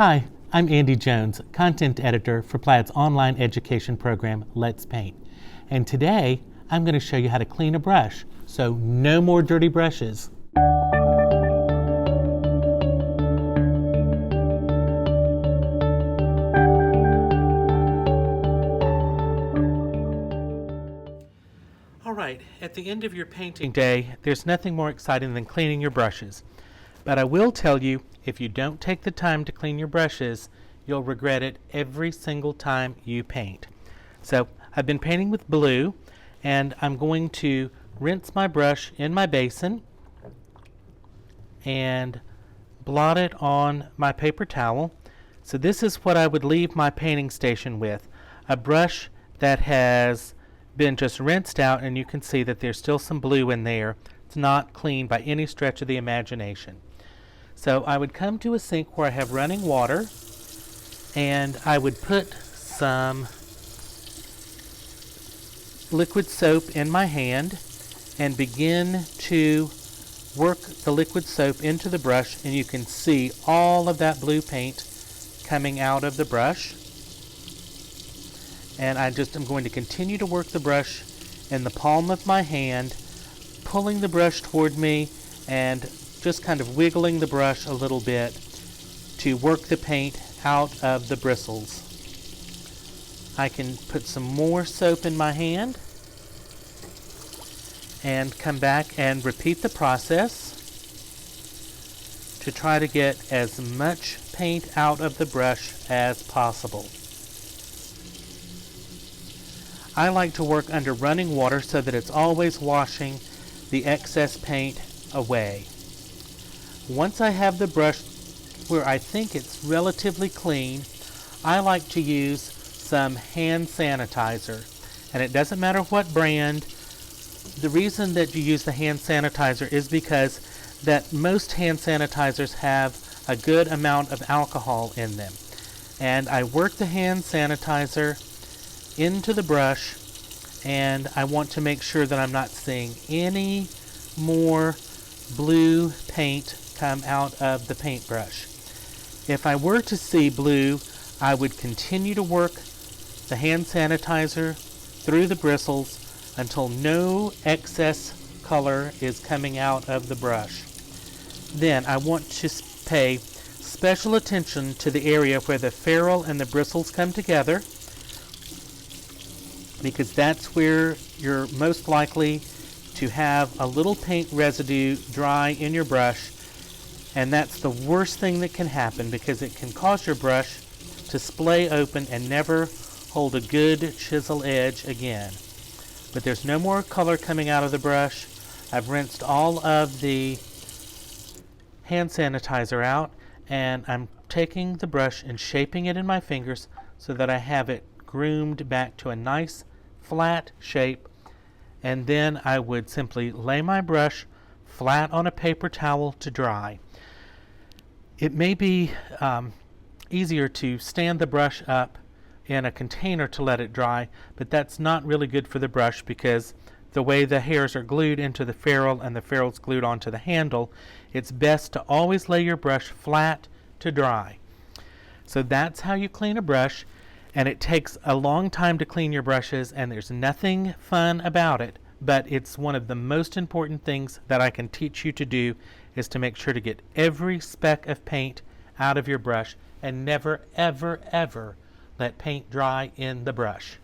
Hi, I'm Andy Jones, content editor for Plaid's online education program, Let's Paint. And today, I'm going to show you how to clean a brush, so no more dirty brushes. All right, at the end of your painting day, there's nothing more exciting than cleaning your brushes. But I will tell you, if you don't take the time to clean your brushes, you'll regret it every single time you paint. So I've been painting with blue, and I'm going to rinse my brush in my basin and blot it on my paper towel. So this is what I would leave my painting station with, a brush that has been just rinsed out, and you can see that there's still some blue in there. It's not clean by any stretch of the imagination. So I would come to a sink where I have running water, and I would put some liquid soap in my hand and begin to work the liquid soap into the brush, and you can see all of that blue paint coming out of the brush. And I'm going to continue to work the brush in the palm of my hand, pulling the brush toward me and just kind of wiggling the brush a little bit to work the paint out of the bristles. I can put some more soap in my hand and come back and repeat the process to try to get as much paint out of the brush as possible. I like to work under running water so that it's always washing the excess paint away. Once I have the brush where I think it's relatively clean, I like to use some hand sanitizer. And it doesn't matter what brand. The reason that you use the hand sanitizer is because that most hand sanitizers have a good amount of alcohol in them. And I work the hand sanitizer into the brush, and I want to make sure that I'm not seeing any more blue paint come out of the paintbrush. If I were to see blue, I would continue to work the hand sanitizer through the bristles until no excess color is coming out of the brush. Then I want to pay special attention to the area where the ferrule and the bristles come together, because that's where you're most likely to have a little paint residue dry in your brush, and that's the worst thing that can happen because it can cause your brush to splay open and never hold a good chisel edge again. But there's no more color coming out of the brush. I've rinsed all of the hand sanitizer out, and I'm taking the brush and shaping it in my fingers so that I have it groomed back to a nice flat shape, and then I would simply lay my brush flat on a paper towel to dry. It may be easier to stand the brush up in a container to let it dry, but that's not really good for the brush because the way the hairs are glued into the ferrule and the ferrule's glued onto the handle, it's best to always lay your brush flat to dry. So that's how you clean a brush, and it takes a long time to clean your brushes, and there's nothing fun about it, but it's one of the most important things that I can teach you to do, is to make sure to get every speck of paint out of your brush and never, ever, ever let paint dry in the brush.